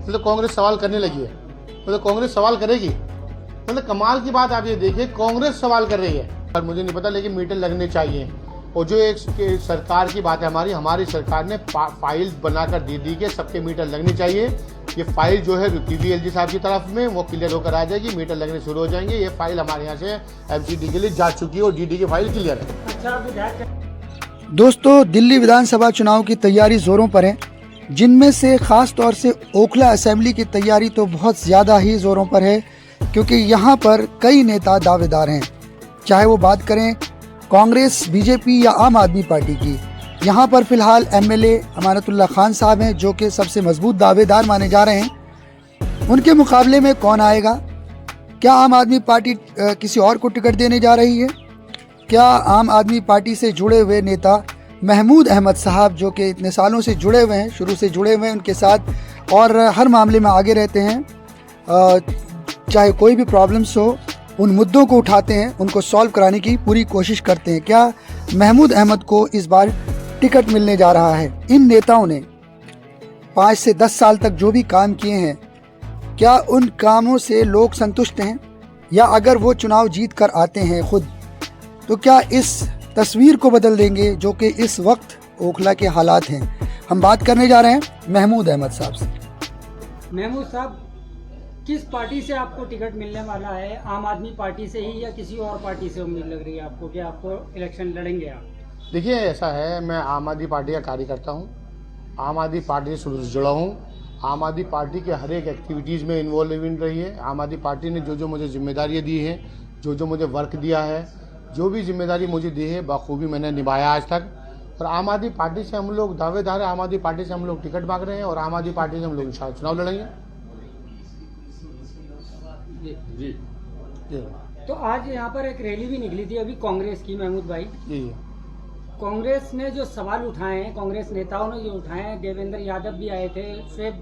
मतलब कांग्रेस सवाल करने लगी है, मतलब कांग्रेस सवाल करेगी। मतलब कमाल की बात आप ये देखिए, कांग्रेस सवाल कर रही है। पर मुझे नहीं पता, लेकिन मीटर लगने चाहिए। और जो एक सरकार की बात है, हमारी सरकार ने फाइल बनाकर दे दी कि सबके मीटर लगने चाहिए। ये फाइल जो है PBLG साहब की तरफ में वो क्लियर होकर आ जाएगी, मीटर लगने शुरू हो जाएंगे। ये फाइल हमारे यहाँ से MCD के लिए जा चुकी है और DD की फाइल क्लियर है। दोस्तों, दिल्ली विधानसभा चुनाव की तैयारी जोरों पर है, जिनमें से खास तौर से ओखला असेंबली की तैयारी तो बहुत ज़्यादा ही जोरों पर है, क्योंकि यहाँ पर कई नेता दावेदार हैं। चाहे वो बात करें कांग्रेस, BJP या आम आदमी पार्टी की। यहाँ पर फिलहाल MLA अमानतुल्लाह खान साहब हैं, जो कि सबसे मजबूत दावेदार माने जा रहे हैं। उनके मुकाबले में कौन आएगा? क्या आम आदमी पार्टी किसी और को टिकट देने जा रही है? क्या आम आदमी पार्टी से जुड़े हुए नेता महमूद अहमद साहब, जो कि इतने सालों से जुड़े हुए हैं, शुरू से जुड़े हुए हैं उनके साथ और हर मामले में आगे रहते हैं, चाहे कोई भी प्रॉब्लम्स हो उन मुद्दों को उठाते हैं, उनको सॉल्व कराने की पूरी कोशिश करते हैं। क्या महमूद अहमद को इस बार टिकट मिलने जा रहा है? इन नेताओं ने 5 से 10 साल तक जो भी काम किए हैं, क्या उन कामों से लोग संतुष्ट हैं? या अगर वो चुनाव जीत कर आते हैं खुद, तो क्या इस तस्वीर को बदल देंगे जो कि इस वक्त ओखला के हालात हैं? हम बात करने जा रहे हैं महमूद अहमद साहब से। महमूद साहब, किस पार्टी से आपको टिकट मिलने वाला है? आम आदमी पार्टी से ही या किसी और पार्टी से उम्मीद लग रही है आपको कि आपको इलेक्शन लड़ेंगे आप? देखिए, ऐसा है, मैं आम आदमी पार्टी का कार्यकर्ता हूँ, आम आदमी पार्टी से शुरू से जुड़ा हूँ, आम आदमी पार्टी के हर एक एक्टिविटीज़ में इन्वॉल्व रही है। आम आदमी पार्टी ने जो मुझे जिम्मेदारियाँ दी हैं, जो मुझे वर्क दिया है, जो भी जिम्मेदारी मुझे दी है बखूबी मैंने निभाया आज तक। और आम आदमी पार्टी से हम लोग दावेदार हैं, आम आदमी पार्टी से हम लोग टिकट मांग रहे हैं और आम आदमी पार्टी से हम लोग इंशाल्लाह चुनाव लड़ेंगे। जी। तो आज यहाँ पर एक रैली भी निकली थी अभी कांग्रेस की, महमूद भाई जी। कांग्रेस ने जो सवाल उठाए हैं, कांग्रेस नेताओं ने जो उठाए हैं, देवेंद्र यादव भी आए थे, शुएब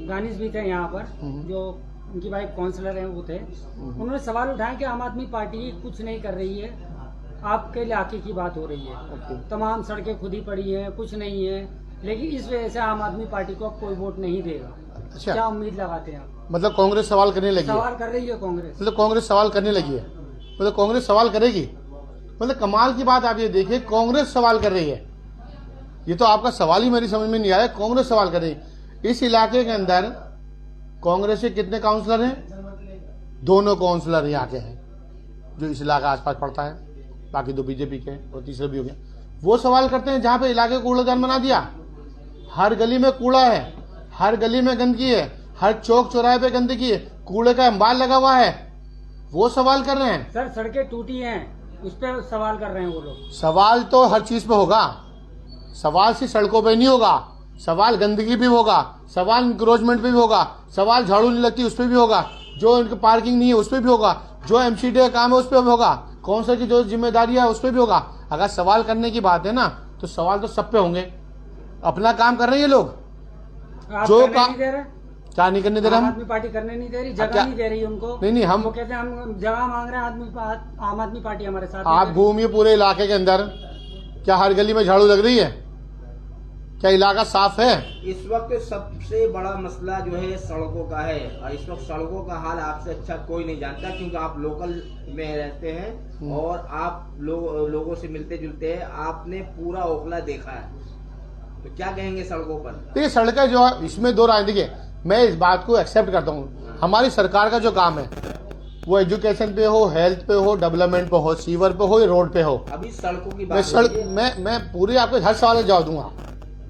दानिश भी थे यहाँ पर, जो उनकी वाइफ काउंसलर हैं वो थे। उन्होंने सवाल उठाया कि आम आदमी पार्टी कुछ नहीं कर रही है, आपके इलाके की बात हो रही है, तमाम सड़कें खुद ही पड़ी हैं, कुछ नहीं है, लेकिन इस वजह से आम आदमी पार्टी को कोई वोट नहीं देगा। अच्छा, क्या उम्मीद लगाते हैं आप? मतलब कांग्रेस सवाल करने लगी है? सवाल कर रही है कांग्रेस, मतलब कांग्रेस सवाल करने लगी है, मतलब कांग्रेस सवाल करेगी। मतलब कमाल की बात आप ये देखिए, कांग्रेस सवाल कर रही है। ये तो आपका सवाल ही मेरी समझ में नहीं आया। कांग्रेस सवाल कर रही है। इस इलाके के अंदर कांग्रेस के कितने काउंसलर हैं? 2 काउंसलर यहाँ के हैं, जो इस इलाके आसपास पड़ता है, बाकी 2 BJP के और तीसरे भी हो गए। वो सवाल करते हैं जहाँ पे इलाके को कूड़ेदान बना दिया, हर गली में कूड़ा है, हर गली में गंदगी है, हर चौक चौराहे पे गंदगी है, कूड़े का अंबार लगा हुआ है, वो सवाल कर रहे हैं। सर सड़कें टूटी हैं, उस पर सवाल कर रहे हैं वो लोग। सवाल तो हर चीज पे होगा, सवाल सिर्फ सड़कों पे नहीं होगा, सवाल गंदगी भी होगा, सवाल इंक्रोचमेंट पे भी होगा, सवाल झाड़ू नहीं लगती उस पर भी होगा, जो इनकी पार्किंग नहीं है उस पर भी होगा, जो MCD का काम है उस पर भी होगा, काउंसिल की जो जिम्मेदारी है उस पर भी होगा। अगर सवाल करने की बात है ना, तो सवाल तो सब पे होंगे। अपना काम कर रहे हैं ये लोग, जो काम क्या नहीं करने दे रहे? आम आदमी पार्टी करने नहीं दे रही, जगह नहीं दे रही उनको। नहीं, हम वो कहते हैं हम जगह मांग रहे हैं, आम आदमी पार्टी हमारे साथ। आप घूमिए पूरे इलाके के अंदर, क्या हर गली में झाड़ू लग रही है? क्या इलाका साफ है? इस वक्त सबसे बड़ा मसला जो है सड़कों का है, और इस वक्त सड़कों का हाल आपसे अच्छा कोई नहीं जानता, क्योंकि आप लोकल में रहते हैं और आप लोगों से मिलते जुलते हैं, आपने पूरा ओखला देखा है, तो क्या कहेंगे सड़कों पर? देखिए, सड़कें जो है इसमें 2 राय। देखिए, मैं इस बात को एक्सेप्ट करता हूँ, हमारी सरकार का जो काम है वो एजुकेशन पे हो, हेल्थ पे हो, डेवलपमेंट पे हो, सीवर पे हो या रोड पे हो। अभी सड़कों की बात मैं पूरी आपको हर सवाल का जवाब दूंगा,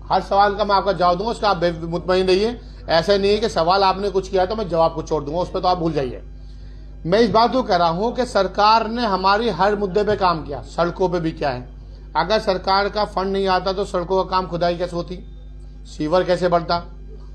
हर सवाल का मैं आपका जवाब दूंगा, उसका आप मुतमईन रहिए। ऐसा नहीं है कि सवाल आपने कुछ किया तो मैं जवाब को छोड़ दूंगा, उस पर तो आप भूल जाइए। मैं इस बात को कह रहा हूँ कि सरकार ने हमारी हर मुद्दे पे काम किया, सड़कों पे भी क्या है। अगर सरकार का फंड नहीं आता तो सड़कों का काम खुदाई कैसे होती, सीवर कैसे बढ़ता,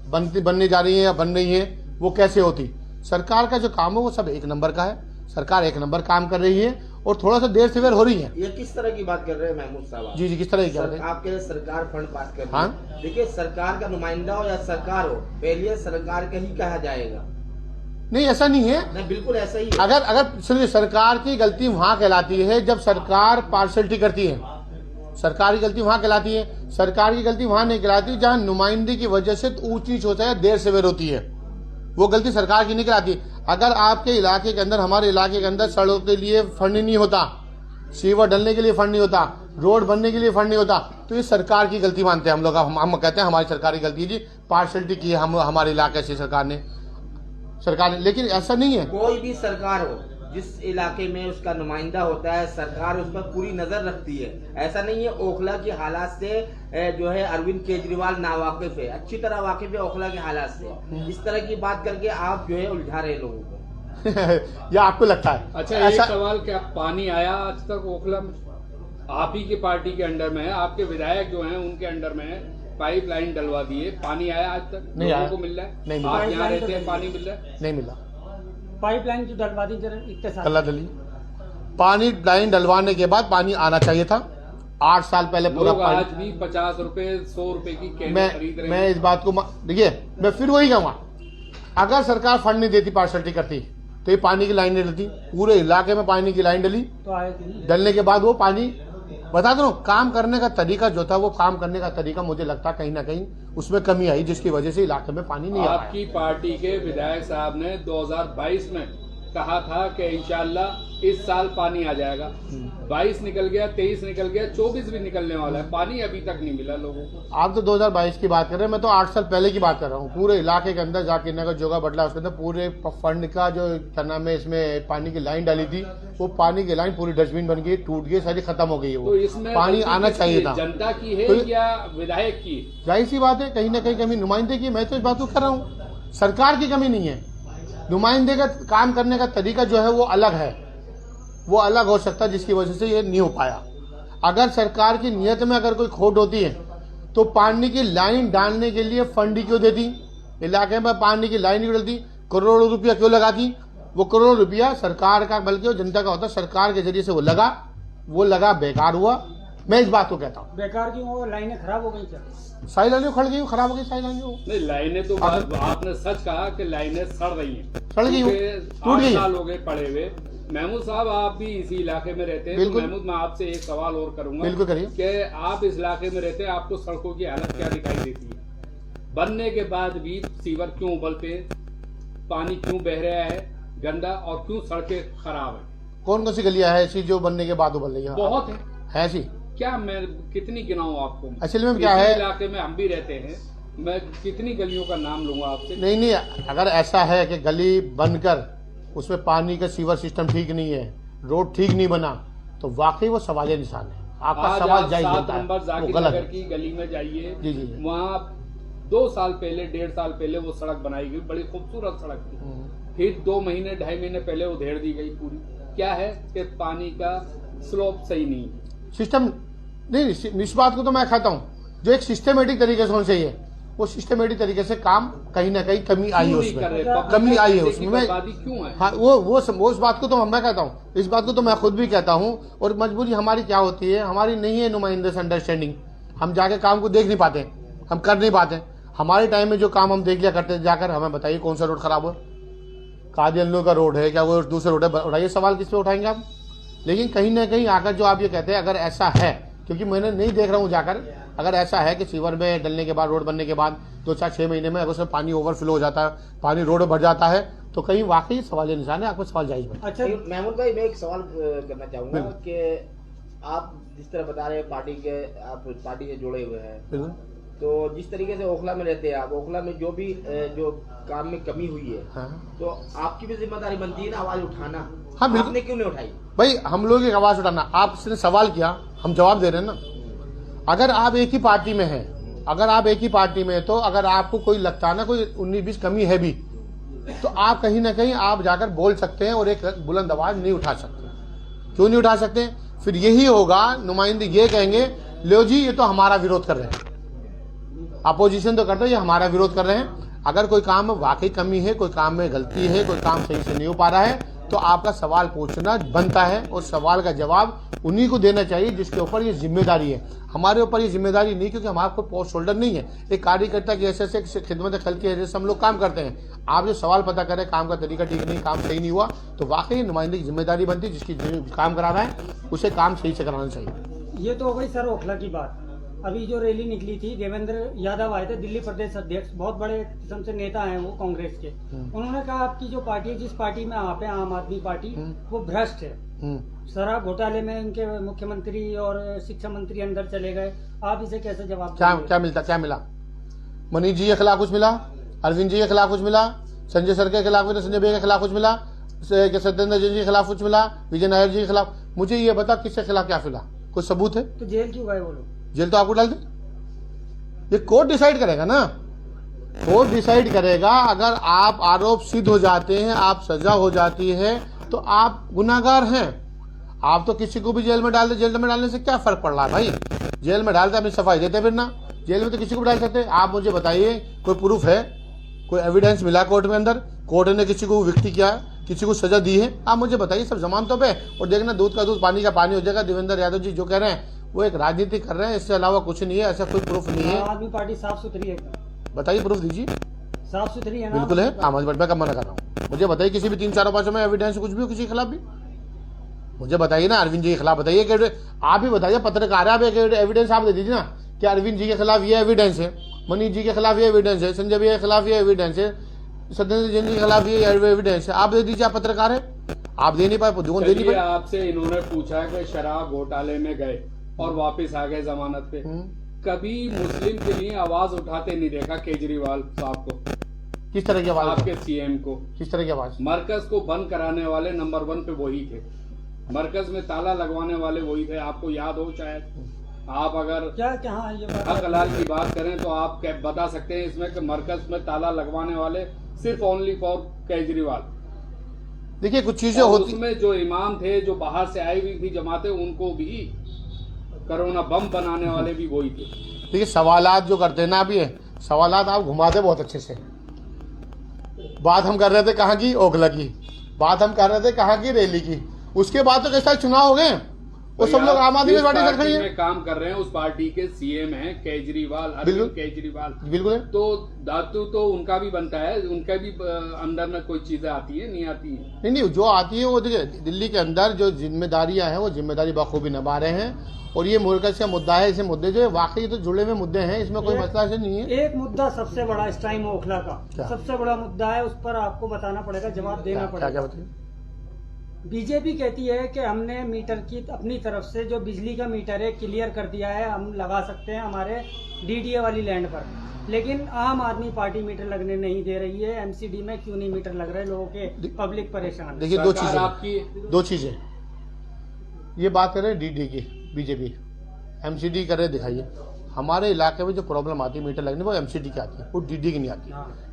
बनने जा रही है या बन रही है वो कैसे होती। सरकार का जो काम है वो सब 1 नंबर का है, सरकार 1 नंबर काम कर रही है और थोड़ा सा देर से देर हो रही है। ये किस तरह की बात कर रहे हैं महमूद साहब? जी, किस तरह की बात है? आपके सरकार फंड पास कर रही है। हाँ? देखिए, सरकार का नुमाइंदा हो या सरकार हो, पहले सरकार का ही कहा जाएगा। नहीं, ऐसा नहीं है। नहीं, बिल्कुल ऐसा ही है। अगर सुनिए, सरकार की गलती वहां कहलाती है जब सरकार पार्शलिटी करती है। सरकार की गलती वहां कहलाती है। सरकार की गलती वहां नहीं कहलाती जहां नुमाइंदगी की वजह से ऊंच नीच होता है, देर सवेर होती है, वो गलती सरकार की नहीं कहलाती। अगर आपके इलाके के अंदर, हमारे इलाके के अंदर सड़कों के लिए फंड नहीं होता, सीवर डलने के लिए फंड नहीं होता, रोड बनने के लिए फंड नहीं होता, तो ये सरकार की गलती मानते हैं हम लोग। हम कहते हैं हमारी सरकार की गलती है जी, पार्शलिटी की है हमारे इलाके से सरकार ने, लेकिन ऐसा नहीं है। कोई भी सरकार हो, जिस इलाके में उसका नुमाइंदा होता है, सरकार उस पर पूरी नजर रखती है। ऐसा नहीं है ओखला के हालात से जो है अरविंद केजरीवाल नावाकिफ है, अच्छी तरह वाकिफ है ओखला के हालात से। इस तरह की बात करके आप जो है उलझा रहे लोगों को। या आपको लगता है? अच्छा, एक सवाल, क्या पानी आया आज तक ओखला में? आप ही की पार्टी के अंडर में है, आपके विधायक जो हैं उनके अंडर में है, पाइपलाइन डलवा दिए, पानी आया आज तक? नहीं आया। को मिल रहा है? नहीं, आप यहाँ रहते हैं, पानी मिल रहा है? नहीं मिला। पाइपलाइन जो डलवा दी जरा इतने साल कल्ला दली पानी लाइन डलवाने के बाद पानी आना चाहिए था 8 साल पहले पूरा लोग पानी। आज भी 50 रुपए 100 रुपए की कैन खरीद रहे मैं हैं। इस बात को देखिए, मैं फिर वही कहूँगा, अगर सरकार फंड नहीं देती, पार्शलिटी करती, तो ये पानी की लाइन नहीं डलती। पूरे इलाके में पानी की लाइन डली, तो आए कि नहीं? डलने के बाद वो पानी, बता दो, काम करने का तरीका जो था, वो काम करने का तरीका मुझे लगता कहीं ना कहीं उसमें कमी आई, जिसकी वजह से इलाके में पानी नहीं आ पाया। आपकी पार्टी के विधायक साहब ने 2022 में कहा था कि इंशाल्लाह इस साल पानी आ जाएगा। 22 निकल गया, 23 निकल गया, 24 भी निकलने वाला है, पानी अभी तक नहीं मिला लोगों को। आप तो 2022 की बात कर रहे हैं, मैं तो 8 साल पहले की बात कर रहा हूँ। पूरे इलाके के अंदर जाके नगर जोगा बटला, उसके अंदर पूरे फंड का जो क्या नाम है, इसमें पानी की लाइन डाली थी, वो पानी की लाइन पूरी डस्टबिन बन गई, टूट गई, सारी खत्म हो गई है। वो तो इसमें पानी आना चाहिए था। जनता की है तो या विधायक की? जाहिर सी बात है, कहीं ना कहीं कमी नुमाइंदे की। मैं तो इस बात को कर रहा हूँ, सरकार की कमी नहीं है, नुमाइंदे का काम करने का तरीका जो है वो अलग है, वो अलग हो सकता है, जिसकी वजह से ये नहीं हो पाया। अगर सरकार की नीयत में अगर कोई खोट होती है तो पानी की लाइन डालने के लिए फंड क्यों देती, इलाके में पानी की लाइन क्यों डलती, करोड़ों रुपया क्यों लगाती? वो करोड़ों रुपया सरकार का, बल्कि वो जनता का होता, सरकार के जरिए से वो लगा बेकार हुआ। मैं इस बात को कहता हूँ। बेकार क्यों? वो लाइनें खराब हो गई क्या? सारी लाइनें खड़ गई, खराब हो गई सारी लाइनें। नहीं, लाइनें तो आपने सच कहा कि लाइनें सड़ रही हैं, सड़ गई, टूट गई। 8 साल हो गए पड़े हुए। महमूद साहब, आप भी इसी इलाके में रहते हैं, तो महमूद, मैं आपसे एक सवाल और करूंगा। बिल्कुल करिए। कि आप इस इलाके में रहते हैं, आपको सड़कों की हालत क्या दिखाई देती है? बनने के बाद भी सीवर क्यों उबलते हैं, पानी क्यों बह रहा है गंदा, और क्यों सड़कें खराब है? कौन कौन सी गलियां है ऐसी जो बनने के बाद उबल रही है? बहुत है ऐसी। क्या मैं कितनी गिनाऊं आपको? असल में क्या है, इलाके में हम भी रहते हैं, मैं कितनी गलियों का नाम लूंगा आपसे? नहीं, अगर ऐसा है कि गली बनकर उसमें पानी का सीवर सिस्टम ठीक नहीं है, रोड ठीक नहीं बना, तो वाकई वो सवाल निशान है। आपका सवाल जायज बनता है, वो जाकिर गलत नगर है। की गली में जाइए, जी। वहाँ 2 साल पहले, 1.5 साल पहले वो सड़क बनाई गई, बड़ी खूबसूरत सड़क थी। फिर 2 महीने 2.5 महीने पहले उधेड़ दी गई पूरी। क्या है कि पानी का स्लोप सही नहीं, सिस्टम नहीं। इस बात को तो मैं कहता हूँ, जो एक सिस्टमेटिक तरीके से होना चाहिए, वो सिस्टमेटिक तरीके से काम कहीं ना कहीं कमी आई है उसमें, कमी आई है उसमें। क्यों है? हाँ, वो उस बात को तो मैं कहता हूँ, इस बात को तो मैं खुद भी कहता हूँ। और मजबूरी हमारी क्या होती है, हमारी नहीं है नुमाइंदे से अंडरस्टैंडिंग। हम जाके काम को देख नहीं पाते, हम कर नहीं पाते। हमारे टाइम में जो काम हम देख लिया करते, जाकर हमें बताइए कौन सा रोड खराब हुआ, कादियालनू का रोड है क्या, वो दूसरे रोड है, उठाइए सवाल किस पे उठाएंगे आप? लेकिन कहीं ना कहीं आकर जो आप ये कहते हैं, अगर ऐसा है, क्योंकि मैंने नहीं देख रहा हूँ जाकर, अगर ऐसा है कि सीवर में डलने के बाद, रोड बनने के बाद 2-4-6 महीने में अगर उसमें पानी ओवरफ्लो हो जाता है, पानी रोड में भर जाता है, तो कहीं वाकई सवाल निशान है। आपको सवाल जायज बने। अच्छा महमूद भाई, मैं एक सवाल करना चाहूंगा कि आप जिस तरह बता रहे हैं पार्टी के, आप पार्टी से जुड़े हुए हैं, बिल्कुल। तो जिस तरीके से ओखला में रहते हैं आप, ओखला में जो भी जो काम में कमी हुई है, हाँ। तो आपकी भी जिम्मेदारी बनती है ना आवाज उठाना। हाँ, बिल्कुल। आपने क्यों नहीं उठाई? भाई, हम लोग एक आवाज उठाना, आपने सवाल किया, हम जवाब दे रहे हैं ना। अगर आप एक ही पार्टी में हैं, अगर आप एक ही पार्टी में, तो अगर आपको कोई लगता है ना कोई 19-20 कमी है भी, तो आप कहीं ना कहीं आप जाकर बोल सकते हैं और एक बुलंद आवाज नहीं उठा सकते। क्यों नहीं उठा सकते? फिर यही होगा, नुमाइंदे ये कहेंगे, लो जी ये तो हमारा विरोध कर रहे हैं, अपोजिशन तो करते हैं, ये हमारा विरोध कर रहे हैं। अगर कोई काम में वाकई कमी है, कोई काम में गलती है, कोई काम सही से नहीं हो पा रहा है, तो आपका सवाल पूछना बनता है, और सवाल का जवाब उन्हीं को देना चाहिए जिसके ऊपर ये जिम्मेदारी है। हमारे ऊपर ये जिम्मेदारी नहीं, क्योंकि हमारे को पोस्ट होल्डर नहीं है। एक कार्यकर्ता की ऐसे खिदमत खल की जैसे हम लोग काम करते हैं। आप जो सवाल पता करें, काम का तरीका ठीक नहीं, काम सही नहीं हुआ, तो वाकई नुमाइंदे की जिम्मेदारी बनती है, जिसकी काम करा रहा है उसे काम सही से कराना चाहिए। ये तो हो गई सर ओखला की बात। अभी जो रैली निकली थी, देवेंद्र यादव आए थे, दिल्ली प्रदेश अध्यक्ष, बहुत बड़े किस्म से नेता हैं वो कांग्रेस के। उन्होंने कहा आपकी जो पार्टी है, जिस पार्टी में आप हैं, आम आदमी पार्टी, वो भ्रष्ट है। शराब घोटाले में इनके मुख्यमंत्री और शिक्षा मंत्री अंदर चले गए। आप इसे कैसे जवाब देंगे? क्या मिला? मनीष जी के खिलाफ कुछ मिला? अरविंद जी के खिलाफ कुछ मिला? संजय सर के खिलाफ, संजय भाई के खिलाफ कुछ मिला? सत्येंद्र जी के खिलाफ कुछ मिला? विजय नायर जी के खिलाफ? मुझे ये बता किसके खिलाफ क्या मिला? कोई सबूत है? तो जेल क्यों गए वो लोग? जेल तो आपको डाल दे। ये कोर्ट डिसाइड करेगा ना, कोर्ट डिसाइड करेगा। अगर आप आरोप सिद्ध हो जाते हैं, आप सजा हो जाती है, तो आप गुनाहगार हैं। आप तो किसी को भी जेल में डाल दे, जेल में डालने से क्या फर्क पड़ रहा है भाई? जेल में डालते अपनी सफाई देते फिर ना, जेल में तो किसी को भी डाल सकते हैं। आप मुझे बताइए कोई प्रूफ है, कोई एविडेंस मिला कोर्ट में अंदर, कोर्ट ने किसी को विक्टी किया, किसी को सजा दी है? आप मुझे बताइए सब जमानतों पे। और देखना दूध का दूध पानी का पानी हो जाएगा। देवेंद्र यादव जी जो कह रहे हैं वो एक राजनीति कर रहे हैं, इससे अलावा कुछ नहीं है। ऐसा कोई प्रूफ नहीं है। आम आदमी पार्टी साफ सुथरी है, बताइए प्रूफ दीजिए। साफ सुथरी है ना? बिल्कुल है। आम आदमी पार्टी मैं कब मना कर रहा हूँ? मुझे बताइए किसी भी 3-4-5 में एविडेंस कुछ भी हो किसी के खिलाफ भी, मुझे बताइए ना। अरविंद जी के खिलाफ बताइए, आप ही बताइए, पत्रकार आप एक एविडेंस आप दे दीजिए ना कि अरविंद जी के खिलाफ ये एविडेंस है, मनीष जी के खिलाफ ये एविडेंस है, संजय भाई के खिलाफ ये एविडेंस है, सत्येंद्र जैन जी के खिलाफ ये एविडेंस है। आप दे दीजिए, आप पत्रकार है, आप दे नहीं पाए, दे नहीं पाए। आपसे इन्होंने पूछा कि शराब घोटाले में गए और वापस आ गए जमानत पे, कभी मुस्लिम के लिए आवाज उठाते नहीं देखा केजरीवाल साहब को? किस तरह की आवाज? आपके सीएम को किस तरह की आवाज? मरकज को बंद कराने वाले नंबर 1 पे वही थे, मरकज में ताला लगवाने वाले वही थे। आपको याद हो शायद, आप अगर क्या कहा ये बात? हक हलाल की बात करें तो आप बता सकते हैं इसमें कि मरकज में ताला लगवाने वाले सिर्फ ओनली फॉर केजरीवाल। देखिए कुछ चीजें होती, उसमें जो इमाम थे, जो बाहर से आई हुई थी जमाते, उनको भी कोरोना बम बनाने वाले भी वही थे। देखिए सवालात जो करते हैं ना, अभी सवालात आप घुमाते बहुत अच्छे से। बात हम कर रहे थे कहाँ की? ओखला की। बात हम कर रहे थे कहाँ की? रैली की। उसके बाद तो कैसा चुनाव हो गए, वो सब लोग आम आदमी पार्टी में काम कर रहे हैं। उस पार्टी के सीएम हैं केजरीवाल, अरविंद केजरीवाल। बिल्कुल है। तो दातु तो उनका भी बनता है, उनका भी अंदर में कोई चीजें आती है, नहीं आती है? नहीं, जो आती है वो देखिए, दिल्ली के अंदर जो जिम्मेदारियां हैं वो जिम्मेदारी बखूबी निभा रहे हैं। और ये मुल्क का मुद्दा है, इसे मुद्दे जो है वाकई तो जुड़े हुए मुद्दे हैं, इसमें कोई मसला से नहीं है। एक मुद्दा सबसे बड़ा इस टाइम ओखला का सबसे बड़ा मुद्दा है, उस पर आपको बताना पड़ेगा, जवाब देना पड़ेगा। क्या बताइए? बीजेपी कहती है कि हमने मीटर की अपनी तरफ से जो बिजली का मीटर है क्लियर कर दिया है, हम लगा सकते हैं हमारे डीडीए वाली लैंड पर, लेकिन आम आदमी पार्टी मीटर लगने नहीं दे रही है। एमसीडी में क्यों नहीं मीटर लग रहे? लोगों के पब्लिक परेशान। देखिए दो चीजें ये बात कर रहे हैं डीडी की, बीजेपी एमसीडी कर रहे, दिखाइए हमारे इलाके में जो प्रॉब्लम आती है मीटर लगने वो एमसीडी की आती है, वो डीडी की नहीं आती।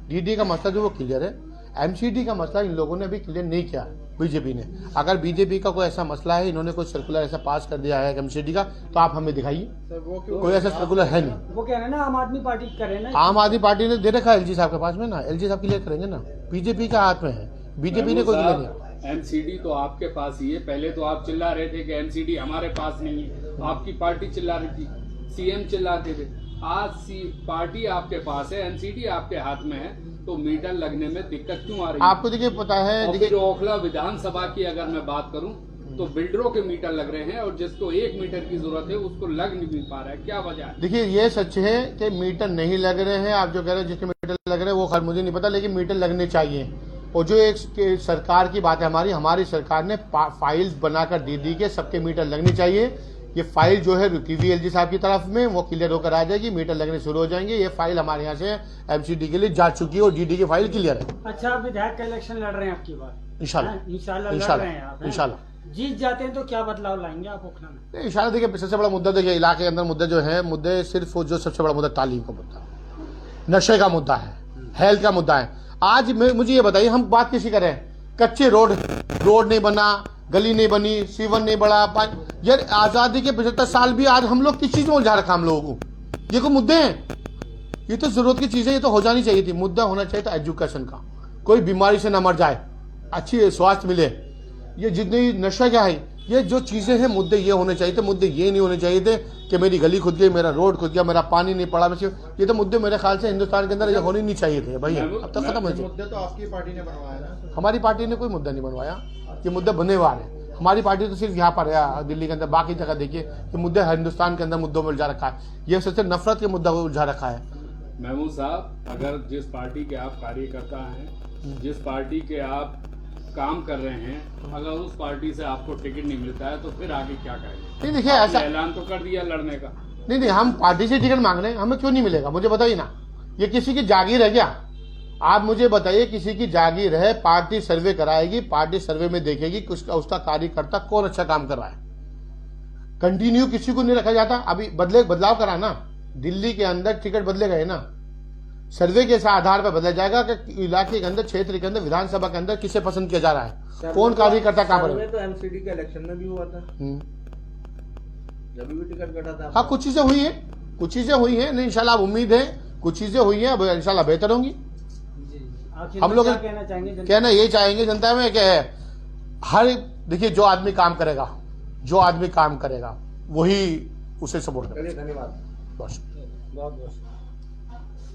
डीडी का मसला जो वो क्लियर है, एमसीडी का मसला इन लोगों ने अभी क्लियर नहीं किया बीजेपी ने। अगर बीजेपी का कोई ऐसा मसला है, इन्होंने कोई सर्कुलर ऐसा पास कर दिया है एमसीडी का, तो आप हमें दिखाइए। कोई ऐसा सर्कुलर है नहीं। वो कह रहे हैं ना आम आदमी पार्टी करे ना, आम आदमी पार्टी ने दे रखा है एलजी साहब के पास में ना, एलजी साहब क्लियर करेंगे ना, बीजेपी का हाथ में है, बीजेपी ने कोई क्लियर नहीं। एमसीडी तो आपके पास ही है। पहले तो आप चिल्ला रहे थे कि एमसीडी हमारे पास नहीं है, आपकी पार्टी चिल्ला रही थी, सीएम चिल्लाते थे। आज पार्टी आपके पास है, एमसीडी आपके हाथ में है, तो मीटर लगने में दिक्कत क्यों आ रही है? आपको देखिए पता है, देखिए ओखला विधानसभा की अगर मैं बात करूं तो बिल्डरों के मीटर लग रहे हैं और जिसको 1 मीटर की जरूरत है उसको लग नहीं पा रहा है, क्या वजह है? देखिए ये सच है कि मीटर नहीं लग रहे हैं। आप जो कह रहे हैं जिसके मीटर लग रहे हैं वो खैर मुझे नहीं पता, लेकिन मीटर लगने चाहिए। और जो एक सरकार की बात है, हमारी सरकार ने फाइल्स बनाकर दे दी कि सबके मीटर लगने चाहिए। ये फाइल जो है रुकी हुई एलजी साहब की तरफ में, वो क्लियर होकर आ जाएगी, मीटर लगने शुरू हो जाएंगे। ये फाइल हमारे यहाँ से एमसीडी के लिए जा चुकी है और डीडी की फाइल क्लियर है। अच्छा, आप विधायक का इलेक्शन लड़ रहे हैं आपकी बात? इंशाल्लाह इंशाल्लाह जीत जाते हैं तो क्या बदलाव लाएंगे आप ओखला में? इंशाल्लाह। देखिए सबसे बड़ा मुद्दा, देखिए इलाके के अंदर मुद्दे जो है, मुद्दे सिर्फ जो सबसे बड़ा मुद्दा तालीम का मुद्दा, नशे का मुद्दा है, हेल्थ का मुद्दा है। आज मुझे ये बताइए, हम बात किसी करें, कच्चे रोड नहीं बना, गली नहीं बनी, सीवन नहीं बढ़ा, यार आजादी के 75 साल भी आज हम लोग किस चीज में उलझा रखा हम लोगों को? ये कोई मुद्दे हैं? ये तो जरूरत की चीजें, ये तो हो जानी चाहिए थी। मुद्दा होना चाहिए था एजुकेशन का, कोई बीमारी से ना मर जाए, अच्छी स्वास्थ्य मिले। ये जितनी नशा क्या है, ये जो चीजें हैं, मुद्दे ये होने चाहिए थे। मुद्दे ये नहीं होने चाहिए थे कि मेरी गली खुद गई, मेरा रोड खुद गया, मेरा पानी नहीं पड़ा। ये तो मुद्दे मेरे ख्याल से हिंदुस्तान के अंदर ये होने नहीं चाहिए थे भाई। अब तक खत्म हो जाए। मुद्दे तो आपकी पार्टी ने बनवाया ना? हमारी पार्टी ने कोई मुद्दा नहीं बनवाया, ये मुद्दे बने हुए हैं। हमारी पार्टी तो सिर्फ यहाँ पर है दिल्ली के अंदर, बाकी जगह देखिए कि मुद्दे हिंदुस्तान के अंदर मुद्दों में उलझा रखा है, ये सबसे नफरत के मुद्दा को उलझा रखा है। महमूद साहब, अगर जिस पार्टी के आप कार्यकर्ता हैं, जिस पार्टी के आप काम कर रहे हैं, अगर उस पार्टी से आपको टिकट नहीं मिलता है तो फिर आगे क्या करेंगे? नहीं देखिए आपने ऐसा ऐलान तो कर दिया लड़ने का। नहीं, हम पार्टी से टिकट मांग रहे हैं, हमें क्यों नहीं मिलेगा मुझे बताइए ना, ये किसी की जागीर है क्या? आप मुझे बताइए, किसी की जागीर है, पार्टी सर्वे कराएगी, पार्टी सर्वे में देखेगी कि उसका कार्यकर्ता कौन अच्छा काम कर रहा है। कंटिन्यू किसी को नहीं रखा जाता। अभी बदलाव करा ना, दिल्ली के अंदर टिकट बदले गए ना, सर्वे के आधार पर बदला जाएगा कि इलाके के अंदर, क्षेत्र के अंदर, विधानसभा के अंदर किसे पसंद किया जा रहा है, कौन कार्यकर्ता कहां पर है। तो एमसीडी के इलेक्शन में भी हुआ था, जब भी टिकट कटा था। हाँ, कुछ चीजें हुई है, कुछ चीजें हुई है, नहीं इंशाल्लाह उम्मीद है कुछ चीजें हुई है, अब इंशाल्लाह बेहतर होंगी। हम लोग कहना चाहेंगे कहना ये चाहेंगे जनता में कि हर देखिए जो आदमी काम करेगा, जो आदमी काम करेगा वही उसे सपोर्ट करेगा। धन्यवाद। बस। बहुत बहुत